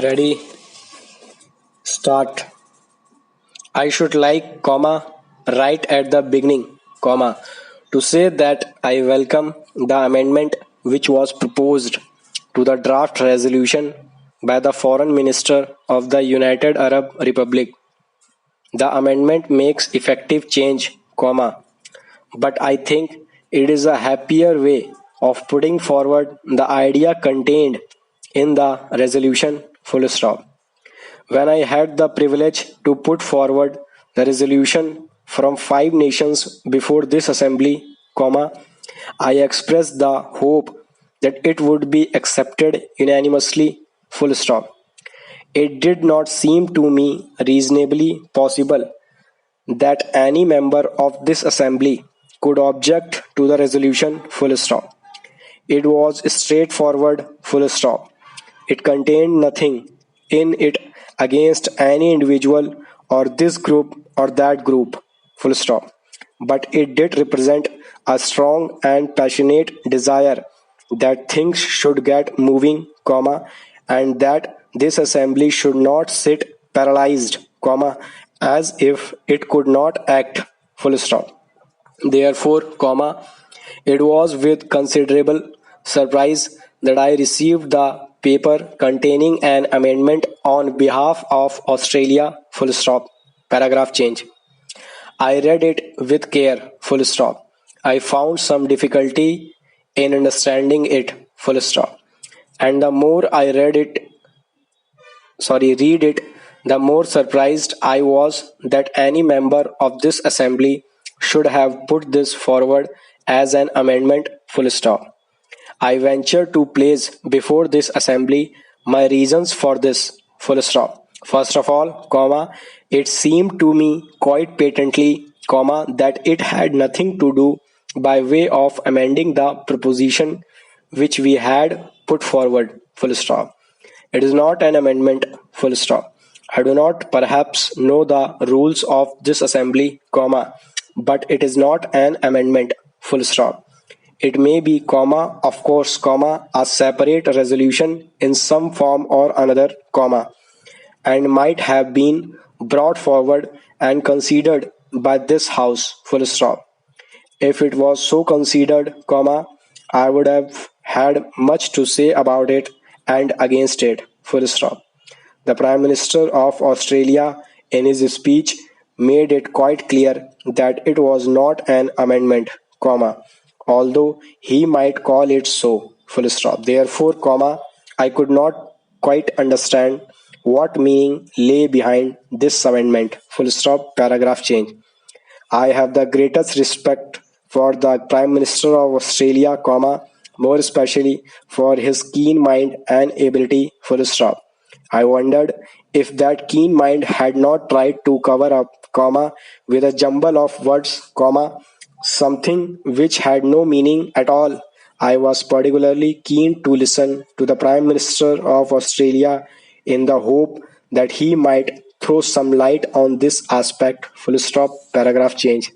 Ready, start. I should right at the beginning, to say that I welcome the amendment which was proposed to the draft resolution by the Foreign Minister of the United Arab Republic. The amendment makes effective change, but I think it is a happier way of putting forward the idea contained in the resolution, full stop. When I had the privilege to put forward the resolution from five nations before this assembly, I expressed the hope that it would be accepted unanimously, full stop. It did not seem to me reasonably possible that any member of this assembly could object to the resolution, full stop. It was straightforward, full stop. It contained nothing in it against any individual or this group or that group, full stop. But it did represent a strong and passionate desire that things should get moving, and that this assembly should not sit paralyzed, as if it could not act, full stop. Therefore, it was with considerable surprise that I received the paper containing an amendment on behalf of Australia, full stop, paragraph change. I read it with care, full stop. I found some difficulty in understanding it, full stop. And the more I read it, the more surprised I was that any member of this assembly should have put this forward as an amendment, full stop. I venture to place before this assembly my reasons for this, full stop. First of all, it seemed to me quite patently, that it had nothing to do by way of amending the proposition which we had put forward, full stop. It is not an amendment, full stop. I do not perhaps know the rules of this assembly, but it is not an amendment, full stop. It may be, of course, a separate resolution in some form or another, and might have been brought forward and considered by this house, full stop. If it was so considered, I would have had much to say about it and against it, full stop. The Prime Minister of Australia, in his speech, made it quite clear that it was not an amendment, although he might call it so, full stop. Therefore, I could not quite understand what meaning lay behind this amendment, full stop, paragraph change. I have the greatest respect for the Prime Minister of Australia, more especially for his keen mind and ability, full stop. I wondered if that keen mind had not tried to cover up, with a jumble of words, something which had no meaning at all. I was particularly keen to listen to the Prime Minister of Australia in the hope that he might throw some light on this aspect, full stop, paragraph change.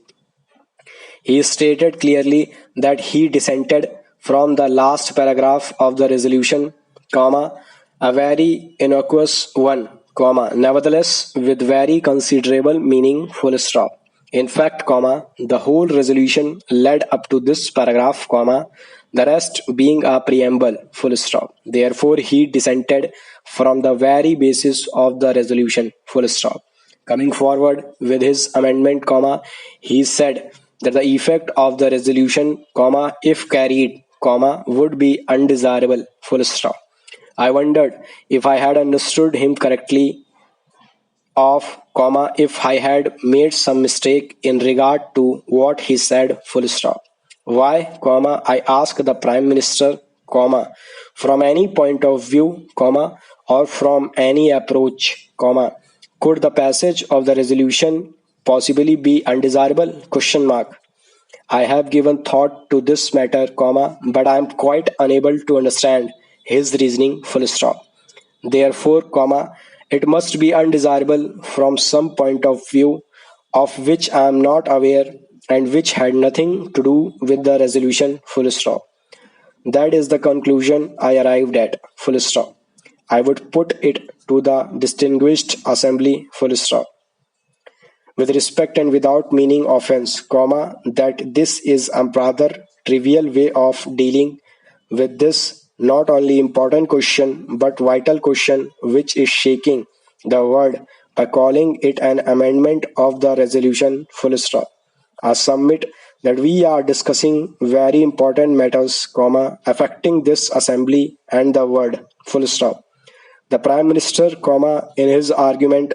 He stated clearly that he dissented from the last paragraph of the resolution, a very innocuous one, nevertheless with very considerable meaning, full stop. In fact, the whole resolution led up to this paragraph, the rest being a preamble, full stop. Therefore, he dissented from the very basis of the resolution, full stop. Coming forward with his amendment, he said that the effect of the resolution, if carried, would be undesirable, full stop. I wondered if I had understood him correctly, of, if I had made some mistake in regard to what he said, full stop. Why, I asked the Prime Minister, from any point of view, or from any approach, could the passage of the resolution possibly be undesirable? Question mark. I have given thought to this matter, but I am quite unable to understand his reasoning, full stop. Therefore, it must be undesirable from some point of view of which I am not aware and which had nothing to do with the resolution, full stop. That is the conclusion I arrived at, full stop. I would put it to the distinguished assembly, full stop, with respect and without meaning offense, that this is a rather trivial way of dealing with this not only important question but vital question which is shaking the world by calling it an amendment of the resolution, full stop. I submit that we are discussing very important matters, affecting this assembly and the world, full stop. The Prime Minister, in his argument,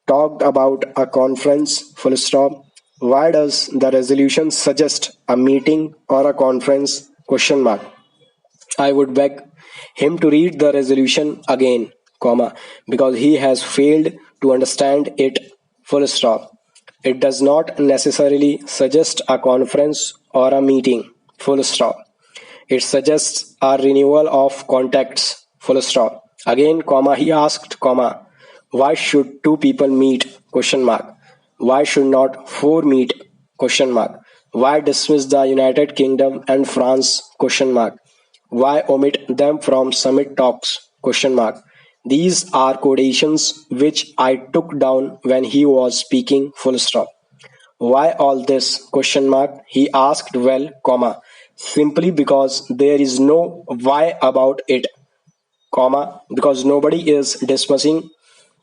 talked about a conference, full stop. Why does the resolution suggest a meeting or a conference, question mark? I would beg him to read the resolution again, because he has failed to understand it, full stop. It does not necessarily suggest a conference or a meeting, full stop. It suggests a renewal of contacts, full stop. Again, he asked, why should two people meet, question mark? Why should not four meet, question mark? Why dismiss the United Kingdom and France, question mark? Why omit them from summit talks, question mark? These are quotations which I took down when he was speaking, full stop. Why all this, question mark? He asked, well, simply because there is no why about it, because nobody is dismissing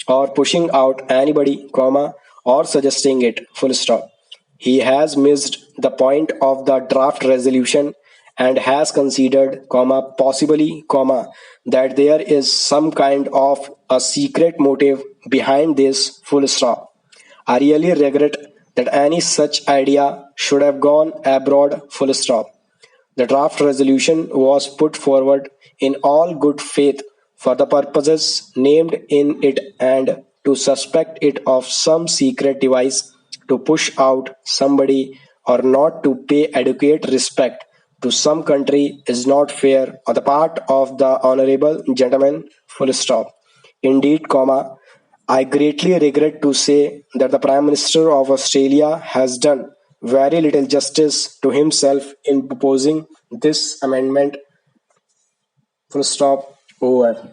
or pushing out anybody, or suggesting it, full stop. He has missed the point of the draft resolution and has considered, possibly, that there is some kind of a secret motive behind this, full stop. I really regret that any such idea should have gone abroad, full stop. The draft resolution was put forward in all good faith for the purposes named in it, and to suspect it of some secret device to push out somebody or not to pay adequate respect to some country is not fair on the part of the honorable gentleman, full stop. Indeed, I greatly regret to say that the Prime Minister of Australia has done very little justice to himself in proposing this amendment, full stop, over.